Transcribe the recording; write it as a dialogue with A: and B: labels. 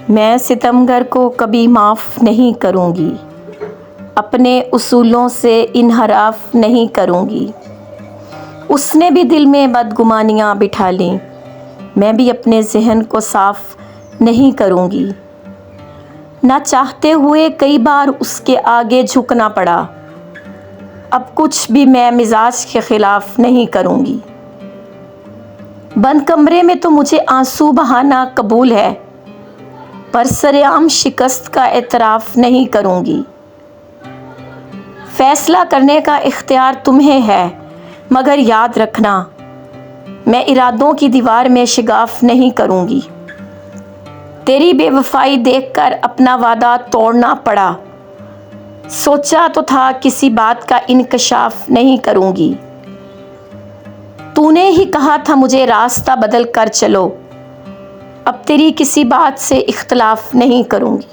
A: मैं सितमगर को कभी माफ़ नहीं करूँगी, अपने उसूलों से इनहराफ नहीं करूँगी। उसने भी दिल में बदगुमानियाँ बिठा लीं, मैं भी अपने ज़हन को साफ नहीं करूँगी। ना चाहते हुए कई बार उसके आगे झुकना पड़ा, अब कुछ भी मैं मिजाज के ख़िलाफ़ नहीं करूँगी। बंद कमरे में तो मुझे आंसू बहाना कबूल है, पर सरेआम शिकस्त का एतराफ़ नहीं करूँगी। फ़ैसला करने का इख्तियार तुम्हें है, मगर याद रखना मैं इरादों की दीवार में शिगाफ नहीं करूँगी। तेरी बेवफाई देखकर अपना वादा तोड़ना पड़ा, सोचा तो था किसी बात का इंकशाफ नहीं करूँगी। तूने ही कहा था मुझे रास्ता बदल कर चलो, अब तेरी किसी बात से इख्तलाफ नहीं करूँगी।